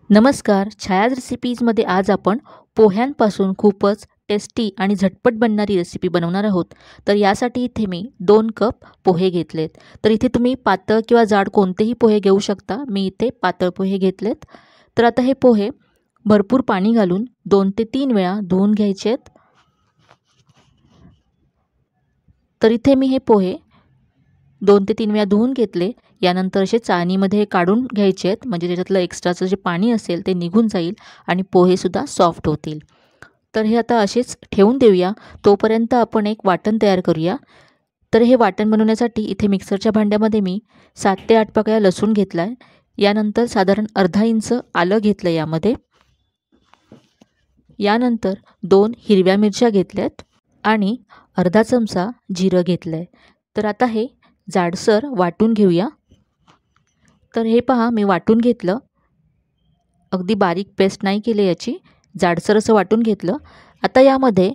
नमस्कार. छायाज रेसिपीजमध्ये आज आपण पोह्यांपासून खूपच टेस्टी आणि झटपट बनणारी रेसिपी बनवणार आहोत. तर यासाठी इथे मी 2 कप पोहे घेतलेत. तर इथे तुम्ही पातळ किंवा जाड कोणतेही पोहे घेऊ शकता. मी इथे पातळ पोहे घेतलेत. तर आता हे पोहे भरपूर पाणी घालून 2 ते 3 वेळा धुवून घ्यायचे आहेत. तर इथे मी हे पोहे 2 ते 3 वेळा धुवून घेतले. यानंतर असे चाळणीमध्ये काढून घ्यायचे आहेत, म्हणजे त्याच्यातलं एक्स्ट्राचं जे पाणी असेल ते निघून जाईल आणि पोहेसुद्धा सॉफ्ट होतील. तर हे आता असेच ठेवून देऊया. तोपर्यंत आपण एक वाटण तयार करूया. तर हे वाटण बनवण्यासाठी इथे मिक्सरच्या भांड्यामध्ये मी 7 ते 8 पाकळ्या लसूण घेतला आहे. यानंतर साधारण अर्धा इंच आलं घेतलं यामध्ये. यानंतर 2 हिरव्या मिरच्या घेतल्यात आणि अर्धा चमचा जिरं घेतलं आहे. तर आता हे जाडसर वाटून घेऊया. तर हे पहा, मी वाटून घेतलं. अगदी बारीक पेस्ट नाही केली याची, जाडसर असं वाटून घेतलं. आता यामध्ये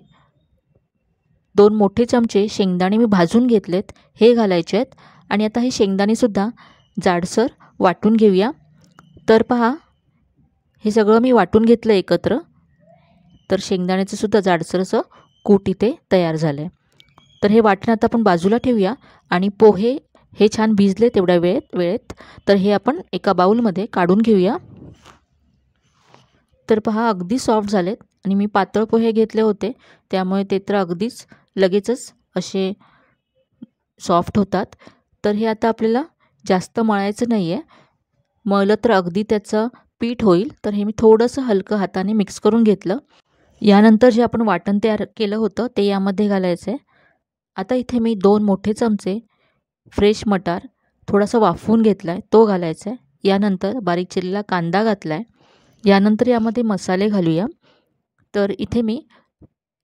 2 मोठे चमचे शेंगदाणे मी भाजून घेतलेत, हे घालायचे आहेत. आणि आता हे शेंगदाणेसुद्धा जाडसर वाटून घेऊया. तर पहा, हे सगळं मी वाटून घेतलं एकत्र. तर शेंगदाण्याचं सुद्धा जाडसर असं कूट इथे तयार झालं आहे. तर हे वाटण आता आपण बाजूला ठेवूया आणि पोहे हे छान भिजले तेवढ्या वेळेत तर हे आपण एका बाउलमध्ये काढून घेऊया. तर पहा, अगदी सॉफ्ट झालेत आणि मी पातळ पोहे घेतले होते, त्यामुळे ते तर अगदीच लगेचच असे सॉफ्ट होतात. तर हे आता आपल्याला जास्त मळायचं नाही आहे. मळलं तर अगदी त्याचं पीठ होईल. तर हे मी थोडंसं हलकं हाताने मिक्स करून घेतलं. यानंतर जे आपण वाटण तयार केलं होतं ते यामध्ये घालायचं आहे. आता इथे मी 2 मोठे चमचे फ्रेश मटार थोडासा वाफवून घेतला आहे, तो घालायचा आहे. यानंतर बारीक चिरलेला कांदा घातला आहे. यानंतर यामध्ये मसाले घालूया. तर इथे मी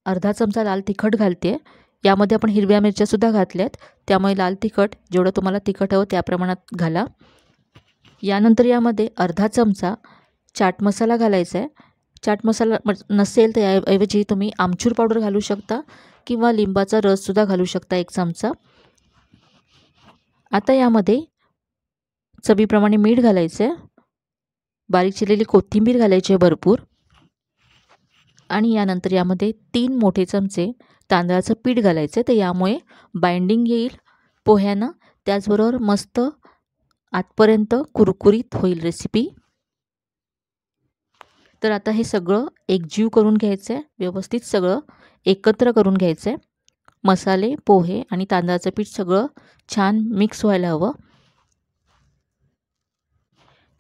अर्धा चमचा लाल तिखट घालते. यामध्ये आपण हिरव्या मिरच्यासुद्धा घातल्यात, त्यामुळे लाल तिखट जेवढं तुम्हाला तिखट हवं त्या प्रमाणात घाला. यानंतर यामध्ये अर्धा चमचा चाट मसाला घालायचा आहे. चाट मसाला नसेल तर याऐवजी तुम्ही आमचूर पावडर घालू शकता किंवा लिंबाचा रससुद्धा घालू शकता 1 चमचा. आता यामध्ये चवीप्रमाणे मीठ घालायचं आहे. बारीक चिरलेली कोथिंबीर घालायची आहे भरपूर. आणि यानंतर यामध्ये 3 मोठे चमचे तांदळाचं पीठ घालायचं आहे. तर यामुळे बाइंडिंग येईल पोह्यांना, त्याचबरोबर मस्त आतपर्यंत कुरकुरीत होईल रेसिपी. तर आता हे सगळं एकजीव करून घ्यायचं आहे, व्यवस्थित सगळं एकत्र करून घ्यायचं आहे. मसाले, पोहे आणि तांदळाचं पीठ सगळं छान मिक्स व्हायला हवं.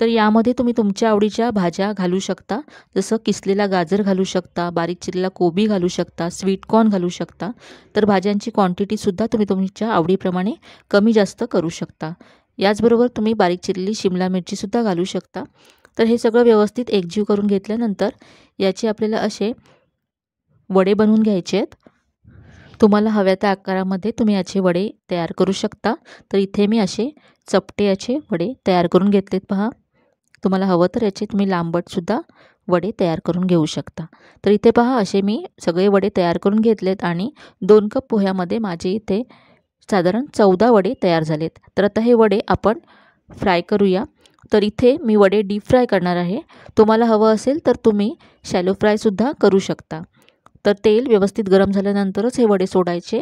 तर यामध्ये तुम्ही तुमच्या आवडीच्या भाज्या घालू शकता, जसं किसलेला गाजर घालू शकता, बारीक चिरलेला कोबी घालू शकता, स्वीट कॉर्न घालू शकता. तर भाज्यांची क्वांटिटीसुद्धा तुम्ही तुमच्या आवडीप्रमाणे कमी जास्त करू शकता. याचबरोबर तुम्ही बारीक चिरलेली शिमला मिरचीसुद्धा घालू शकता. तर हे सगळं व्यवस्थित एकजीव करून घेतल्यानंतर याचे आपल्याला असे वडे बनवून घ्यायचे आहेत. तुम्हाला हव्या त्या आकारामध्ये तुम्ही याचे वडे तयार करू शकता. तर इथे मी असे चपटे याचे वडे तयार करून घेतलेत पहा. तुम्हाला हवं तर याचे तुम्ही लांबटसुद्धा वडे तयार करून घेऊ शकता. तर इथे पहा, असे मी सगळे वडे तयार करून घेतलेत आणि 2 कप पोह्यामध्ये माझे इथे साधारण 14 वडे तयार झालेत. तर आता हे वडे आपण फ्राय करूया. तर इथे मी वडे डीप फ्राय करणार आहे. तुम्हाला हवं असेल तर तुम्ही शॅलो फ्रायसुद्धा करू शकता. तर तेल व्यवस्थित गरम झाल्यानंतरच हे वडे सोडायचे.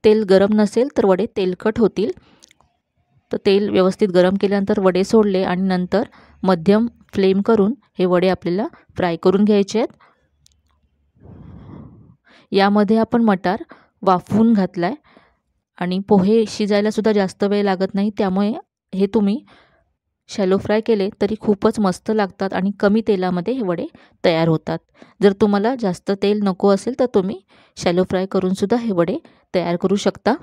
तेल गरम नसेल तर वडे तेलकट होतील. तर तेल व्यवस्थित गरम केल्यानंतर वडे सोडले आणि नंतर मध्यम फ्लेम करून हे वडे आपल्याला फ्राय करून घ्यायचे आहेत. यामध्ये आपण मटार वाफवून घातला आहे आणि पोहे शिजायलासुद्धा जास्त वेळ लागत नाही, त्यामुळे हे तुम्ही शॅलो फ्राय केले तरी खूपच मस्त लागतात आणि कमी तेलामध्ये हे वडे तयार होतात. जर तुम्हाला जास्त तेल नको असेल तर तुम्ही शॅलो फ्राय करूनसुद्धा हे वडे तयार करू शकता.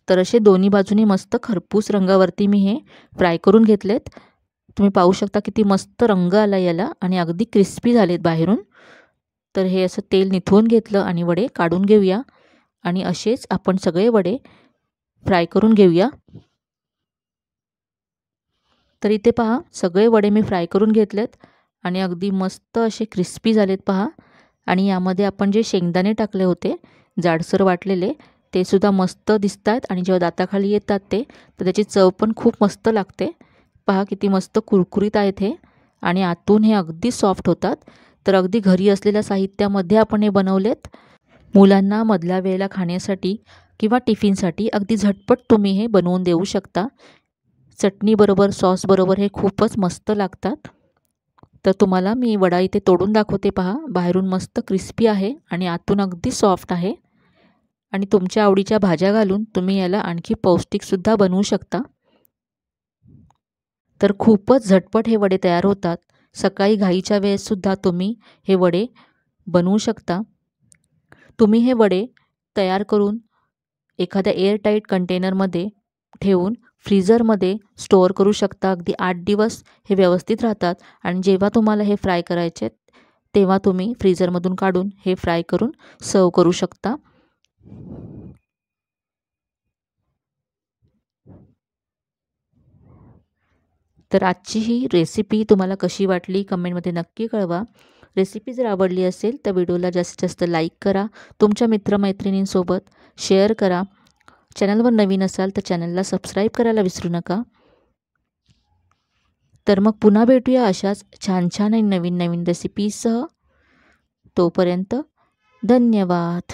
तर असे दोन्ही बाजूनी मस्त खरपूस रंगावरती मी हे फ्राय करून घेतलेत. तुम्ही पाहू शकता किती मस्त रंग आला याला आणि अगदी क्रिस्पी झालेत बाहेरून. तर हे असं तेल निथळून घेतलं आणि वडे काढून घेऊया आणि असेच आपण सगळे वडे फ्राय करून घेऊया. तर इथे पहा, सगळे वडे मी फ्राय करून घेतलेत आणि अगदी मस्त असे क्रिस्पी झालेत पहा. आणि यामध्ये आपण जे शेंगदाणे टाकले होते जाडसर वाटलेले, ते सुद्धा मस्त दिसतात आणि जेव्हा दाताखाली येतात तर त्याची चव पण खूप मस्त लागते. पहा किती मस्त कुरकुरीत आहेत हे आणि आतून हे अगदी सॉफ्ट होतात. तर अगदी घरी असलेल्या साहित्यामध्ये आपण हे बनवलेत. मुलांना मधल्या वेळेला खाण्यासाठी किंवा टिफिनसाठी अगदी झटपट तुम्ही हे बनवून देऊ शकता. चटणीबरोबर, सॉसबरोबर हे खूपच मस्त लागतात. तर तुम्हाला मी वडा इथे तोडून दाखवते पहा. बाहेरून मस्त क्रिस्पी आहे आणि आतून अगदी सॉफ्ट आहे. आणि तुमच्या आवडीच्या भाज्या घालून तुम्ही याला आणखी पौष्टिकसुद्धा बनवू शकता. तर खूपच झटपट हे वडे तयार होतात. सकाळी घाईच्या वेळेससुद्धा तुम्ही हे वडे बनवू शकता. तुम्ही हे वडे तयार करून एखाद्या एअरटाईट कंटेनरमध्ये ठेवून फ्रीझरमध्ये स्टोअर करू शकता. अगदी 8 दिवस हे व्यवस्थित राहतात आणि जेव्हा तुम्हाला हे फ्राय करायचे तेव्हा तुम्ही फ्रीझरमधून काढून हे फ्राय करून सर्व करू शकता. तर आजची ही रेसिपी तुम्हाला कशी वाटली कमेंटमध्ये नक्की कळवा. रेसिपी जर आवडली असेल तर व्हिडिओला जास्तीत जास्त लाईक करा. तुमच्या मित्रमैत्रिणींसोबत शेअर करा. चॅनलवर नवीन असाल तर चॅनलला सबस्क्राईब करायला विसरू नका. तर मग पुन्हा भेटूया अशाच छान छान आणि नवीन नवीन रेसिपीसह. तोपर्यंत धन्यवाद.